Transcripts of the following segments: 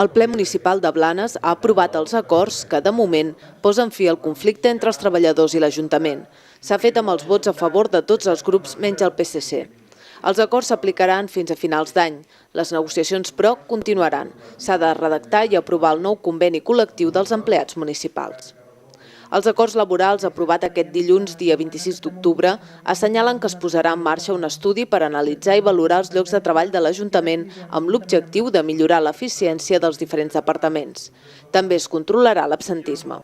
El ple municipal de Blanes ha aprovat els acords que, de moment, posen fi al conflicte entre els treballadors i l'Ajuntament. S'ha fet amb els vots a favor de tots els grups menys el PSC. Els acords s'aplicaran fins a finals d'any. Les negociacions, però, continuaran. S'ha de redactar i aprovar el nou conveni col·lectiu dels empleats municipals. Els acords laborals aprovats aquest dilluns, dia 26 d'octubre, assenyalen que es posarà en marxa un estudi per analitzar i valorar els llocs de treball de l'Ajuntament amb l'objectiu de millorar l'eficiència dels diferents departaments. També es controlarà l'absentisme.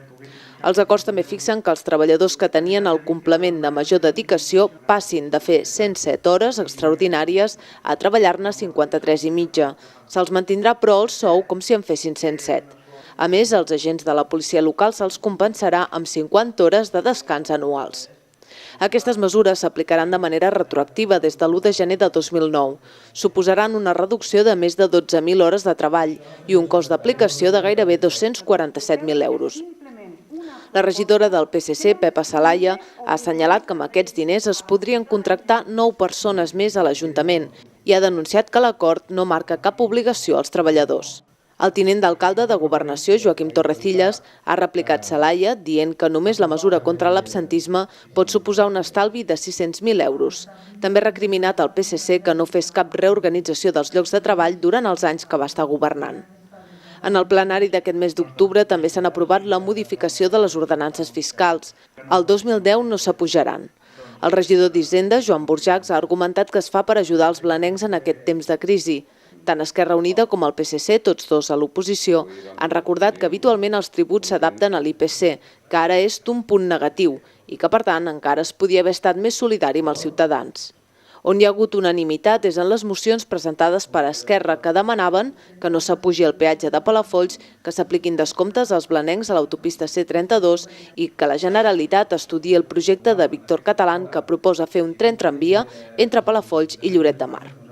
Els acords també fixen que els treballadors que tenien el complement de major dedicació passin de fer 107 hores extraordinàries a treballar-ne 53 i mitja. Se'ls mantindrà, però, el sou com si en fessin 107. A més, als agents de la policia local se'ls compensarà amb 50 hores de descans anuals. Aquestes mesures s'aplicaran de manera retroactiva des de l'1 de gener de 2009. Suposaran una reducció de més de 12.000 hores de treball i un cost d'aplicació de gairebé 247.000 euros. La regidora del PSC, Pepa Salaya, ha assenyalat que amb aquests diners es podrien contractar 9 persones més a l'Ajuntament i ha denunciat que l'acord no marca cap obligació als treballadors. El tinent d'alcalde de Governació, Joaquim Torrecillas, ha replicat Salaya dient que només la mesura contra l'absentisme pot suposar un estalvi de 600.000 euros. També ha recriminat al PSC que no fes cap reorganització dels llocs de treball durant els anys que va estar governant. En el plenari d'aquest mes d'octubre també s'han aprovat la modificació de les ordenances fiscals. El 2010 no s'apujaran. El regidor d'Hisenda, Joan Burjacs, ha argumentat que es fa per ajudar els blanencs en aquest temps de crisi. Tant Esquerra Unida com el PSC, tots dos a l'oposició, han recordat que habitualment els tributs s'adapten a l'IPC, que ara és d'un punt negatiu i que, per tant, encara es podia haver estat més solidari amb els ciutadans. On hi ha hagut unanimitat és en les mocions presentades per Esquerra que demanaven que no s'apugi el peatge de Palafolls, que s'apliquin descomptes als blanencs a l'autopista C32 i que la Generalitat estudiï el projecte de Víctor Catalán que proposa fer un tren tramvia entre Palafolls i Lloret de Mar.